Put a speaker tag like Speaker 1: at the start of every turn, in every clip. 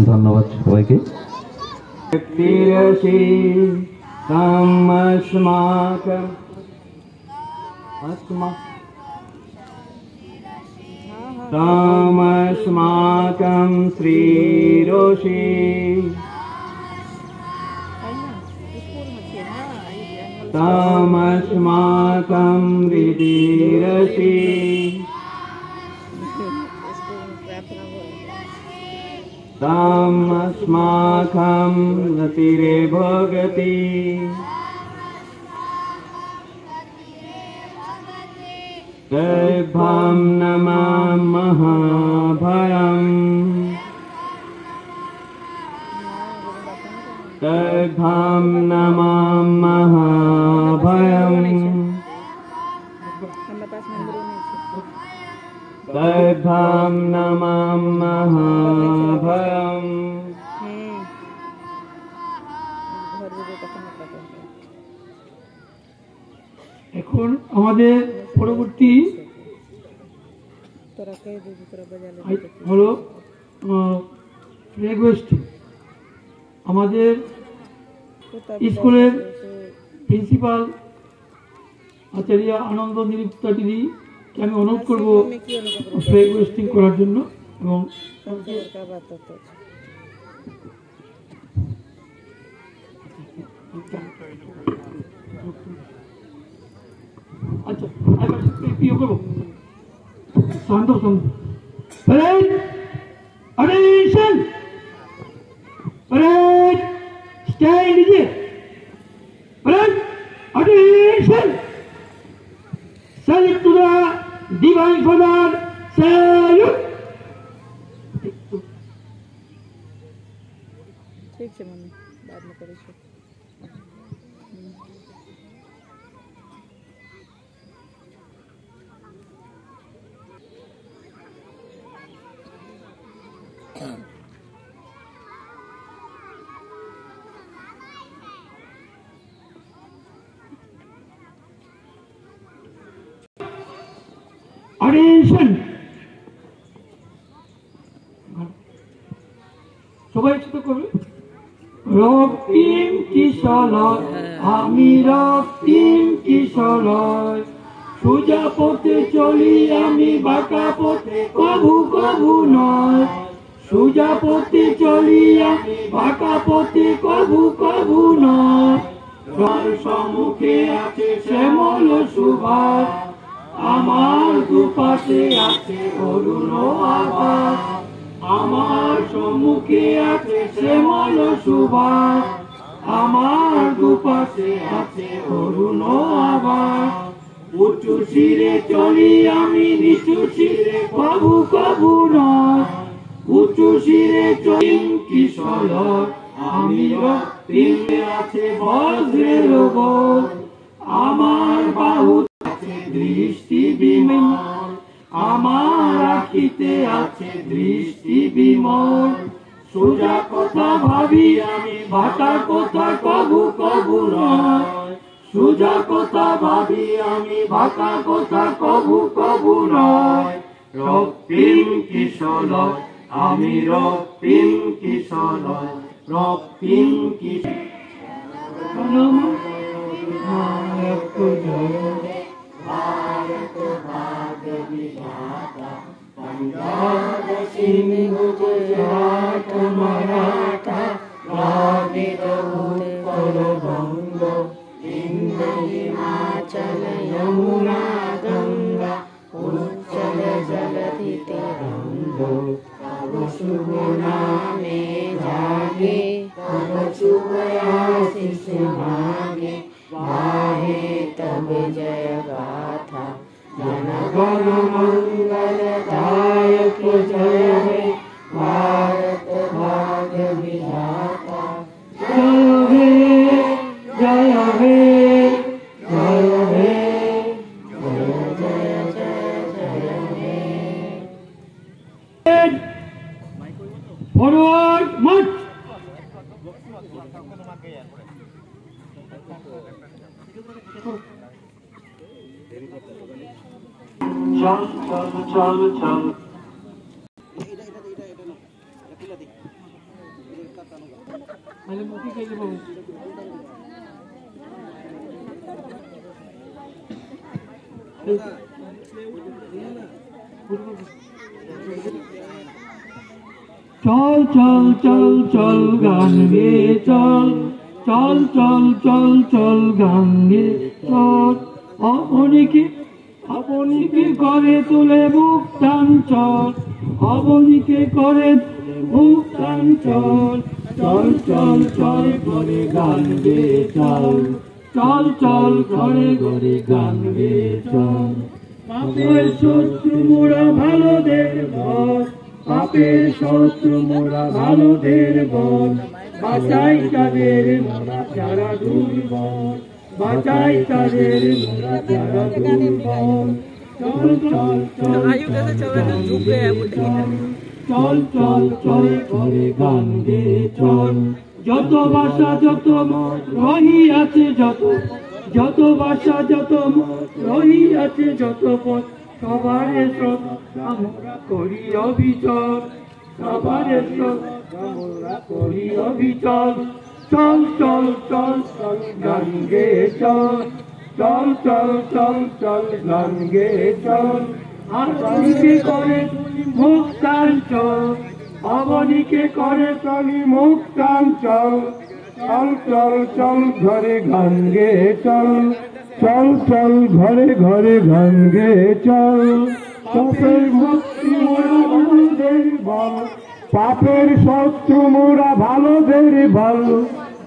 Speaker 1: ধন্যবাদ সবাইকে।
Speaker 2: तामस्माकं श्रीरोषि तामस्माकं हृदिरसि तामस्माकं गतिरे भगति तेभ्यं नमः महाभयम् तेभ्यं नमः महाभयम् तेभ्यं नमः महाभयम्।
Speaker 3: এখন আমাদের পরবর্তী হলো ফ্ল্যাগ হোয়েস্টিং। আমাদের স্কুলের প্রিন্সিপাল আচার্য আনন্দ নিরুক্তা দিদিকে আমি অনুরোধ করব ফ্ল্যাগ হোয়েস্টিং করার জন্য। এবং अच्छा पियो करो शांतो शांतो परेड अटेंशन परेड स्टैंड लीजिए parade attention salute to the divine father salute. ठीक है मम्मी बाद में करेंगे। Attention! সবাই একসাথে করবে। রক্তিম কিশলয় আমি রক্তিম কিশলয় সোজা পথে চলি আমি বাঁকা পথে কভু কভু নয় সোজা পথে চলি আমি বাঁকা পথে কভু কভু নয়। তার সম্মুখে আছে শ্যামল সুভাষ আমার দুপাশে আছে অরুণ আভাস আমার সম্মুখে আছে শ্যামল সুভাষ আমার দুপাশে আছে অরুণ আভাস। উঁচু শিরে চলি আমি নিচু শিরে কভু কভু নয় উঁচু শিরে চলি কিশলয় আমি রক্তিম আছে বজ্রের গোল আমার বাহু দৃষ্টি বিমল আমার আখিতে আছে দৃষ্টি বিমল সোজা কথা ভাবি আমি বাঁকা কথা কভু কভু নয় সোজা কথা ভাবি আমি বাঁকা কথা কভু কভু নয়। রক্তিম কিশলয় আমি রক্তিম কিশলয় রক্তিম কিশলয়। भारत भाग्य विधाता पंजाब सिंध गुजरात मराठा द्राविड़ उत्कल बंग विंध्य हिमाचल यमुना गंगा उच्चल जलधि तरंग तब शुभ नामे जागे तब शुभ आशीष मांगे गाहे तब जय गाथा जन गण मंगल दायक जय हे भारत भाग्य विधाता जय हे जय हे जय हे जय जय जय जय हे। फॉरवर्ड मार्च। চল চল চল চল তাহলে মুখে কে দেবো চল চল চল চল গান গে চল চল চল চল চল গান গে চল অবনীকে করে তোলে বুক টান চল অবনীকে করে বুক টান চল চল চল চল করে গান গে চল চল চল ঘরে ঘরে গান গে চল পাপের শত্রু মোরা ভালোদের ঘর পাপের শত্রু মোরা ভালোদের বল বাঁচাই তাদের মোরা যারা দুর্বল বাঁচাই তাদের মোরা যারা দুর্বল চল চল চল চল চল চল করে গান গে চল যত ভাষা যত মত রহি আছে যত ভাষা যত মত রহি আছে যত পথ সবার শ্রদ্ধা আমরা করি অবিচল সবার শ্রদ্ধা আমরা করি অবিচল চল চল চল চল গান গে চল চল চল চল চল গান গে চল অবনীকে করে মুক্তান চল অবনীকে করে প্রাণী মুক্তান চল চল চল চল ঘরে গান গে চল চল চল ঘরে ঘরে গান গে চল পাপের মুক্তি মোরা ভালোদের বল পাপের শত্রু মোরা ভালোদের বল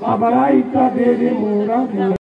Speaker 3: বাবাই তাদের মোরা